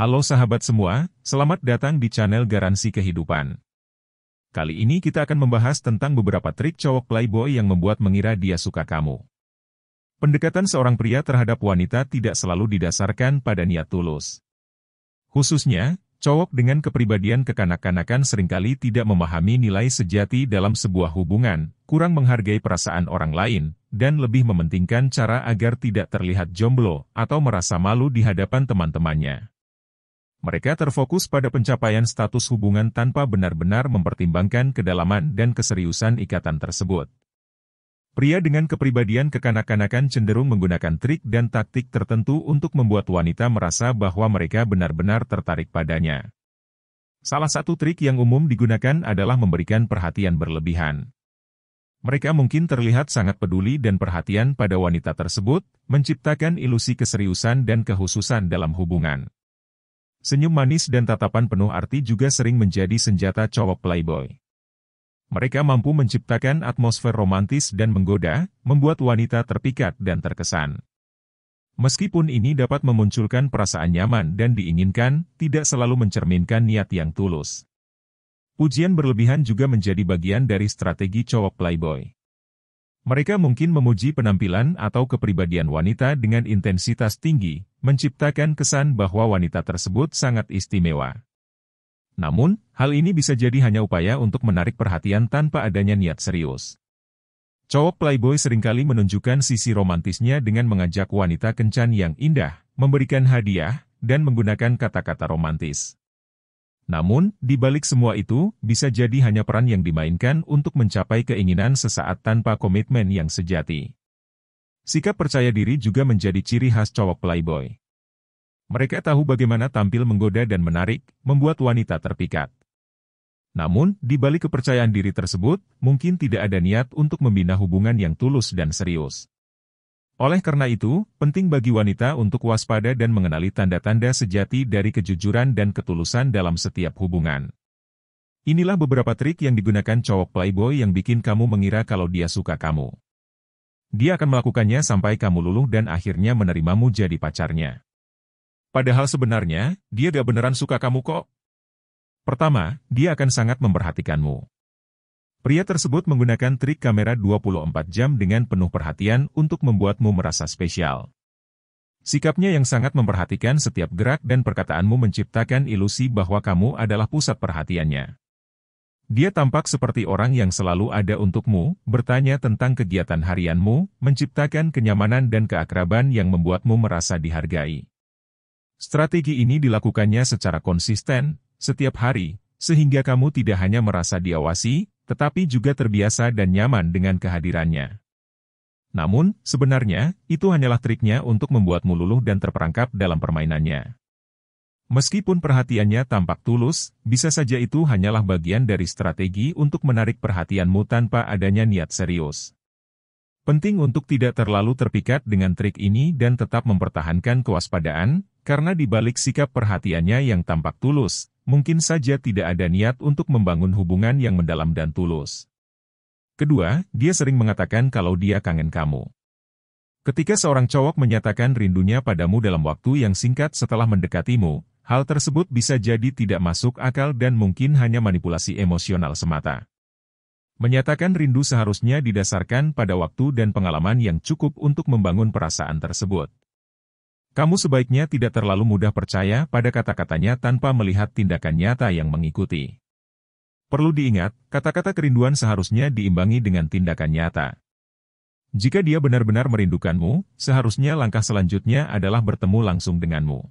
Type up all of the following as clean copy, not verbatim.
Halo sahabat semua, selamat datang di channel Garansi Kehidupan. Kali ini kita akan membahas tentang beberapa trik cowok playboy yang membuat mengira dia suka kamu. Pendekatan seorang pria terhadap wanita tidak selalu didasarkan pada niat tulus. Khususnya, cowok dengan kepribadian kekanak-kanakan seringkali tidak memahami nilai sejati dalam sebuah hubungan, kurang menghargai perasaan orang lain, dan lebih mementingkan cara agar tidak terlihat jomblo atau merasa malu di hadapan teman-temannya. Mereka terfokus pada pencapaian status hubungan tanpa benar-benar mempertimbangkan kedalaman dan keseriusan ikatan tersebut. Pria dengan kepribadian kekanak-kanakan cenderung menggunakan trik dan taktik tertentu untuk membuat wanita merasa bahwa mereka benar-benar tertarik padanya. Salah satu trik yang umum digunakan adalah memberikan perhatian berlebihan. Mereka mungkin terlihat sangat peduli dan perhatian pada wanita tersebut, menciptakan ilusi keseriusan dan kekhususan dalam hubungan. Senyum manis dan tatapan penuh arti juga sering menjadi senjata cowok playboy. Mereka mampu menciptakan atmosfer romantis dan menggoda, membuat wanita terpikat dan terkesan. Meskipun ini dapat memunculkan perasaan nyaman dan diinginkan, tidak selalu mencerminkan niat yang tulus. Pujian berlebihan juga menjadi bagian dari strategi cowok playboy. Mereka mungkin memuji penampilan atau kepribadian wanita dengan intensitas tinggi, menciptakan kesan bahwa wanita tersebut sangat istimewa. Namun, hal ini bisa jadi hanya upaya untuk menarik perhatian tanpa adanya niat serius. Cowok playboy seringkali menunjukkan sisi romantisnya dengan mengajak wanita kencan yang indah, memberikan hadiah, dan menggunakan kata-kata romantis. Namun, di balik semua itu, bisa jadi hanya peran yang dimainkan untuk mencapai keinginan sesaat tanpa komitmen yang sejati. Sikap percaya diri juga menjadi ciri khas cowok playboy. Mereka tahu bagaimana tampil menggoda dan menarik, membuat wanita terpikat. Namun, di balik kepercayaan diri tersebut, mungkin tidak ada niat untuk membina hubungan yang tulus dan serius. Oleh karena itu, penting bagi wanita untuk waspada dan mengenali tanda-tanda sejati dari kejujuran dan ketulusan dalam setiap hubungan. Inilah beberapa trik yang digunakan cowok playboy yang bikin kamu mengira kalau dia suka kamu. Dia akan melakukannya sampai kamu luluh dan akhirnya menerimamu jadi pacarnya. Padahal sebenarnya, dia gak beneran suka kamu kok. Pertama, dia akan sangat memperhatikanmu. Pria tersebut menggunakan trik kamera 24 jam dengan penuh perhatian untuk membuatmu merasa spesial. Sikapnya yang sangat memperhatikan setiap gerak dan perkataanmu menciptakan ilusi bahwa kamu adalah pusat perhatiannya. Dia tampak seperti orang yang selalu ada untukmu, bertanya tentang kegiatan harianmu, menciptakan kenyamanan dan keakraban yang membuatmu merasa dihargai. Strategi ini dilakukannya secara konsisten, setiap hari, sehingga kamu tidak hanya merasa diawasi, tetapi juga terbiasa dan nyaman dengan kehadirannya. Namun, sebenarnya, itu hanyalah triknya untuk membuatmu luluh dan terperangkap dalam permainannya. Meskipun perhatiannya tampak tulus, bisa saja itu hanyalah bagian dari strategi untuk menarik perhatianmu tanpa adanya niat serius. Penting untuk tidak terlalu terpikat dengan trik ini dan tetap mempertahankan kewaspadaan, karena di balik sikap perhatiannya yang tampak tulus, mungkin saja tidak ada niat untuk membangun hubungan yang mendalam dan tulus. Kedua, dia sering mengatakan kalau dia kangen kamu. Ketika seorang cowok menyatakan rindunya padamu dalam waktu yang singkat setelah mendekatimu, hal tersebut bisa jadi tidak masuk akal dan mungkin hanya manipulasi emosional semata. Menyatakan rindu seharusnya didasarkan pada waktu dan pengalaman yang cukup untuk membangun perasaan tersebut. Kamu sebaiknya tidak terlalu mudah percaya pada kata-katanya tanpa melihat tindakan nyata yang mengikuti. Perlu diingat, kata-kata kerinduan seharusnya diimbangi dengan tindakan nyata. Jika dia benar-benar merindukanmu, seharusnya langkah selanjutnya adalah bertemu langsung denganmu.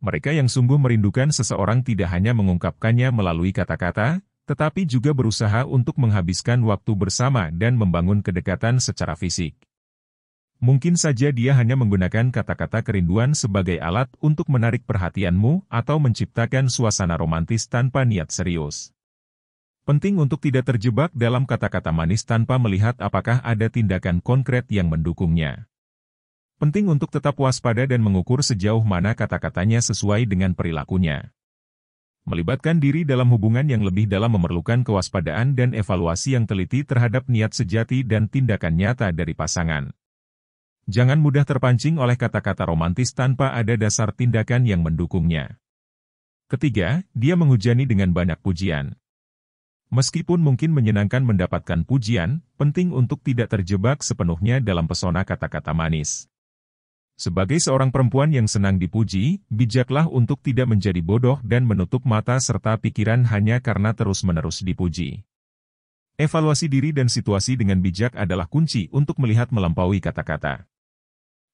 Mereka yang sungguh merindukan seseorang tidak hanya mengungkapkannya melalui kata-kata, tetapi juga berusaha untuk menghabiskan waktu bersama dan membangun kedekatan secara fisik. Mungkin saja dia hanya menggunakan kata-kata kerinduan sebagai alat untuk menarik perhatianmu atau menciptakan suasana romantis tanpa niat serius. Penting untuk tidak terjebak dalam kata-kata manis tanpa melihat apakah ada tindakan konkret yang mendukungnya. Penting untuk tetap waspada dan mengukur sejauh mana kata-katanya sesuai dengan perilakunya. Melibatkan diri dalam hubungan yang lebih dalam memerlukan kewaspadaan dan evaluasi yang teliti terhadap niat sejati dan tindakan nyata dari pasangan. Jangan mudah terpancing oleh kata-kata romantis tanpa ada dasar tindakan yang mendukungnya. Ketiga, dia menghujani dengan banyak pujian. Meskipun mungkin menyenangkan mendapatkan pujian, penting untuk tidak terjebak sepenuhnya dalam pesona kata-kata manis. Sebagai seorang perempuan yang senang dipuji, bijaklah untuk tidak menjadi bodoh dan menutup mata serta pikiran hanya karena terus-menerus dipuji. Evaluasi diri dan situasi dengan bijak adalah kunci untuk melihat melampaui kata-kata.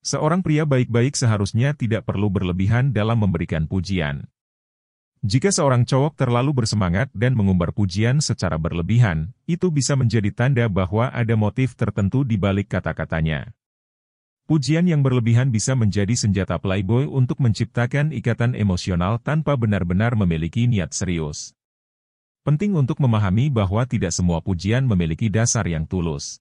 Seorang pria baik-baik seharusnya tidak perlu berlebihan dalam memberikan pujian. Jika seorang cowok terlalu bersemangat dan mengumbar pujian secara berlebihan, itu bisa menjadi tanda bahwa ada motif tertentu di balik kata-katanya. Pujian yang berlebihan bisa menjadi senjata playboy untuk menciptakan ikatan emosional tanpa benar-benar memiliki niat serius. Penting untuk memahami bahwa tidak semua pujian memiliki dasar yang tulus.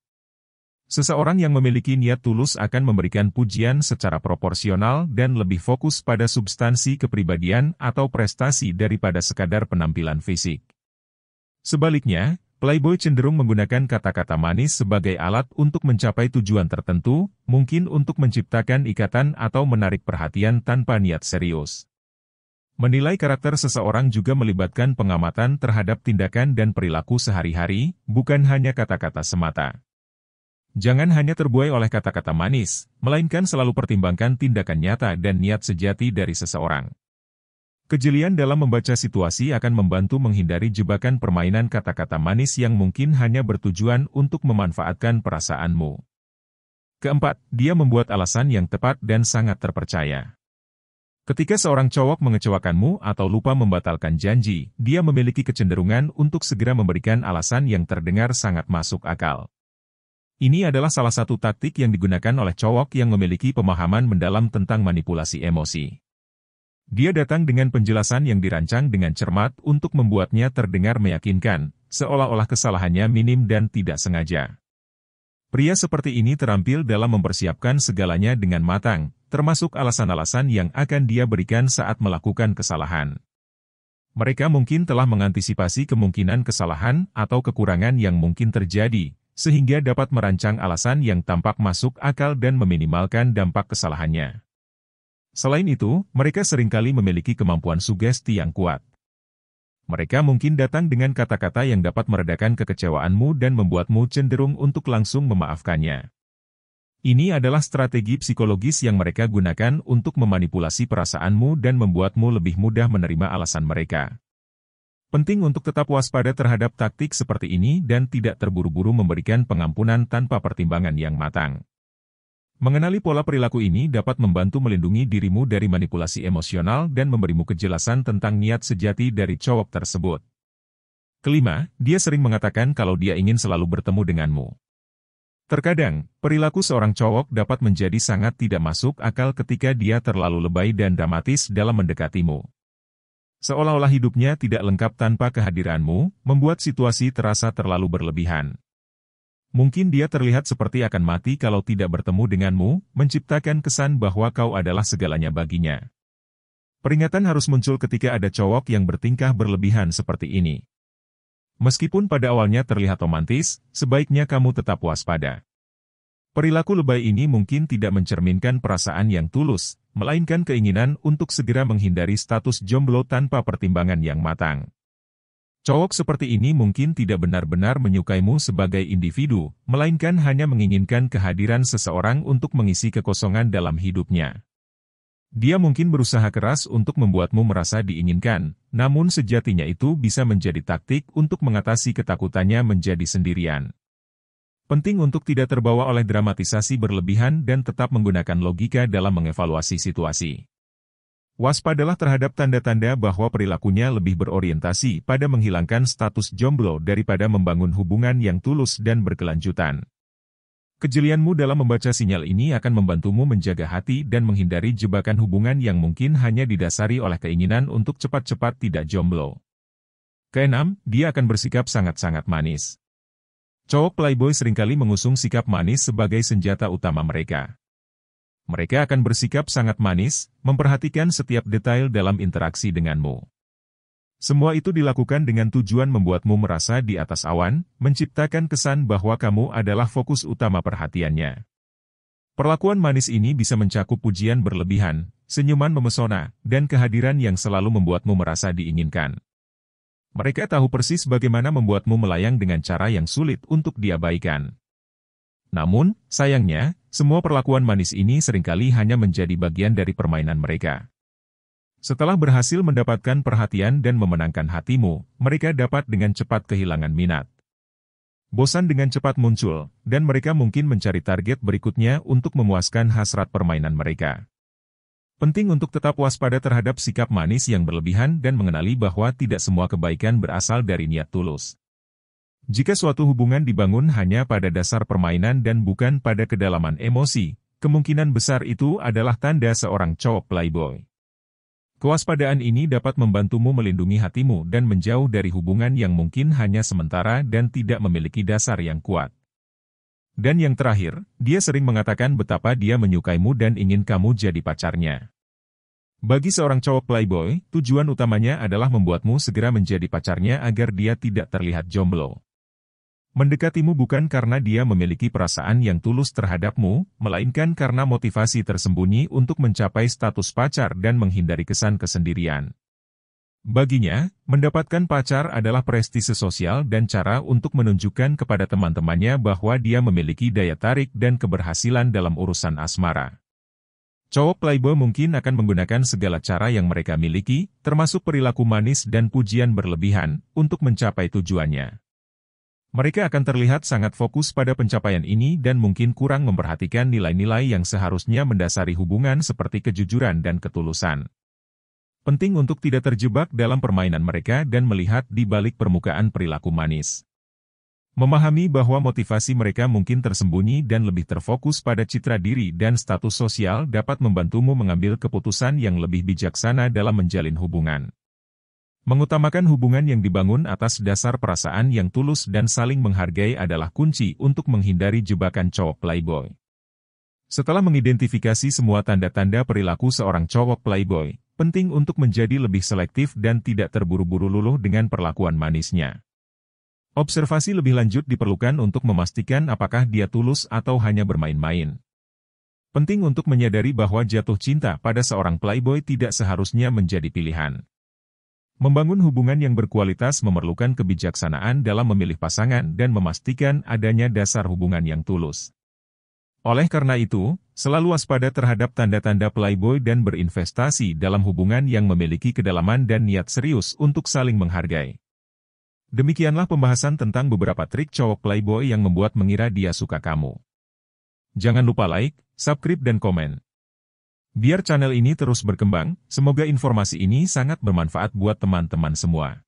Seseorang yang memiliki niat tulus akan memberikan pujian secara proporsional dan lebih fokus pada substansi kepribadian atau prestasi daripada sekadar penampilan fisik. Sebaliknya, playboy cenderung menggunakan kata-kata manis sebagai alat untuk mencapai tujuan tertentu, mungkin untuk menciptakan ikatan atau menarik perhatian tanpa niat serius. Menilai karakter seseorang juga melibatkan pengamatan terhadap tindakan dan perilaku sehari-hari, bukan hanya kata-kata semata. Jangan hanya terbuai oleh kata-kata manis, melainkan selalu pertimbangkan tindakan nyata dan niat sejati dari seseorang. Kejelian dalam membaca situasi akan membantu menghindari jebakan permainan kata-kata manis yang mungkin hanya bertujuan untuk memanfaatkan perasaanmu. Keempat, dia membuat alasan yang tepat dan sangat terpercaya. Ketika seorang cowok mengecewakanmu atau lupa membatalkan janji, dia memiliki kecenderungan untuk segera memberikan alasan yang terdengar sangat masuk akal. Ini adalah salah satu taktik yang digunakan oleh cowok yang memiliki pemahaman mendalam tentang manipulasi emosi. Dia datang dengan penjelasan yang dirancang dengan cermat untuk membuatnya terdengar meyakinkan, seolah-olah kesalahannya minim dan tidak sengaja. Pria seperti ini terampil dalam mempersiapkan segalanya dengan matang, termasuk alasan-alasan yang akan dia berikan saat melakukan kesalahan. Mereka mungkin telah mengantisipasi kemungkinan kesalahan atau kekurangan yang mungkin terjadi, sehingga dapat merancang alasan yang tampak masuk akal dan meminimalkan dampak kesalahannya. Selain itu, mereka seringkali memiliki kemampuan sugesti yang kuat. Mereka mungkin datang dengan kata-kata yang dapat meredakan kekecewaanmu dan membuatmu cenderung untuk langsung memaafkannya. Ini adalah strategi psikologis yang mereka gunakan untuk memanipulasi perasaanmu dan membuatmu lebih mudah menerima alasan mereka. Penting untuk tetap waspada terhadap taktik seperti ini dan tidak terburu-buru memberikan pengampunan tanpa pertimbangan yang matang. Mengenali pola perilaku ini dapat membantu melindungi dirimu dari manipulasi emosional dan memberimu kejelasan tentang niat sejati dari cowok tersebut. Kelima, dia sering mengatakan kalau dia ingin selalu bertemu denganmu. Terkadang, perilaku seorang cowok dapat menjadi sangat tidak masuk akal ketika dia terlalu lebay dan dramatis dalam mendekatimu. Seolah-olah hidupnya tidak lengkap tanpa kehadiranmu, membuat situasi terasa terlalu berlebihan. Mungkin dia terlihat seperti akan mati kalau tidak bertemu denganmu, menciptakan kesan bahwa kau adalah segalanya baginya. Peringatan harus muncul ketika ada cowok yang bertingkah berlebihan seperti ini. Meskipun pada awalnya terlihat romantis, sebaiknya kamu tetap waspada. Perilaku lebay ini mungkin tidak mencerminkan perasaan yang tulus, melainkan keinginan untuk segera menghindari status jomblo tanpa pertimbangan yang matang. Cowok seperti ini mungkin tidak benar-benar menyukaimu sebagai individu, melainkan hanya menginginkan kehadiran seseorang untuk mengisi kekosongan dalam hidupnya. Dia mungkin berusaha keras untuk membuatmu merasa diinginkan, namun sejatinya itu bisa menjadi taktik untuk mengatasi ketakutannya menjadi sendirian. Penting untuk tidak terbawa oleh dramatisasi berlebihan dan tetap menggunakan logika dalam mengevaluasi situasi. Waspadalah terhadap tanda-tanda bahwa perilakunya lebih berorientasi pada menghilangkan status jomblo daripada membangun hubungan yang tulus dan berkelanjutan. Kejelianmu dalam membaca sinyal ini akan membantumu menjaga hati dan menghindari jebakan hubungan yang mungkin hanya didasari oleh keinginan untuk cepat-cepat tidak jomblo. Keenam, dia akan bersikap sangat-sangat manis. Cowok playboy seringkali mengusung sikap manis sebagai senjata utama mereka. Mereka akan bersikap sangat manis, memperhatikan setiap detail dalam interaksi denganmu. Semua itu dilakukan dengan tujuan membuatmu merasa di atas awan, menciptakan kesan bahwa kamu adalah fokus utama perhatiannya. Perlakuan manis ini bisa mencakup pujian berlebihan, senyuman memesona, dan kehadiran yang selalu membuatmu merasa diinginkan. Mereka tahu persis bagaimana membuatmu melayang dengan cara yang sulit untuk diabaikan. Namun, sayangnya, semua perlakuan manis ini seringkali hanya menjadi bagian dari permainan mereka. Setelah berhasil mendapatkan perhatian dan memenangkan hatimu, mereka dapat dengan cepat kehilangan minat. Bosan dengan cepat muncul, dan mereka mungkin mencari target berikutnya untuk memuaskan hasrat permainan mereka. Penting untuk tetap waspada terhadap sikap manis yang berlebihan dan mengenali bahwa tidak semua kebaikan berasal dari niat tulus. Jika suatu hubungan dibangun hanya pada dasar permainan dan bukan pada kedalaman emosi, kemungkinan besar itu adalah tanda seorang cowok playboy. Kewaspadaan ini dapat membantumu melindungi hatimu dan menjauh dari hubungan yang mungkin hanya sementara dan tidak memiliki dasar yang kuat. Dan yang terakhir, dia sering mengatakan betapa dia menyukaimu dan ingin kamu jadi pacarnya. Bagi seorang cowok playboy, tujuan utamanya adalah membuatmu segera menjadi pacarnya agar dia tidak terlihat jomblo. Mendekatimu bukan karena dia memiliki perasaan yang tulus terhadapmu, melainkan karena motivasi tersembunyi untuk mencapai status pacar dan menghindari kesan kesendirian. Baginya, mendapatkan pacar adalah prestise sosial dan cara untuk menunjukkan kepada teman-temannya bahwa dia memiliki daya tarik dan keberhasilan dalam urusan asmara. Cowok playboy mungkin akan menggunakan segala cara yang mereka miliki, termasuk perilaku manis dan pujian berlebihan, untuk mencapai tujuannya. Mereka akan terlihat sangat fokus pada pencapaian ini dan mungkin kurang memperhatikan nilai-nilai yang seharusnya mendasari hubungan seperti kejujuran dan ketulusan. Penting untuk tidak terjebak dalam permainan mereka dan melihat di balik permukaan perilaku manis. Memahami bahwa motivasi mereka mungkin tersembunyi dan lebih terfokus pada citra diri dan status sosial dapat membantumu mengambil keputusan yang lebih bijaksana dalam menjalin hubungan. Mengutamakan hubungan yang dibangun atas dasar perasaan yang tulus dan saling menghargai adalah kunci untuk menghindari jebakan cowok playboy. Setelah mengidentifikasi semua tanda-tanda perilaku seorang cowok playboy, penting untuk menjadi lebih selektif dan tidak terburu-buru luluh dengan perlakuan manisnya. Observasi lebih lanjut diperlukan untuk memastikan apakah dia tulus atau hanya bermain-main. Penting untuk menyadari bahwa jatuh cinta pada seorang playboy tidak seharusnya menjadi pilihan. Membangun hubungan yang berkualitas memerlukan kebijaksanaan dalam memilih pasangan dan memastikan adanya dasar hubungan yang tulus. Oleh karena itu, selalu waspada terhadap tanda-tanda playboy dan berinvestasi dalam hubungan yang memiliki kedalaman dan niat serius untuk saling menghargai. Demikianlah pembahasan tentang beberapa trik cowok playboy yang membuat mengira dia suka kamu. Jangan lupa like, subscribe dan komen. Biar channel ini terus berkembang, semoga informasi ini sangat bermanfaat buat teman-teman semua.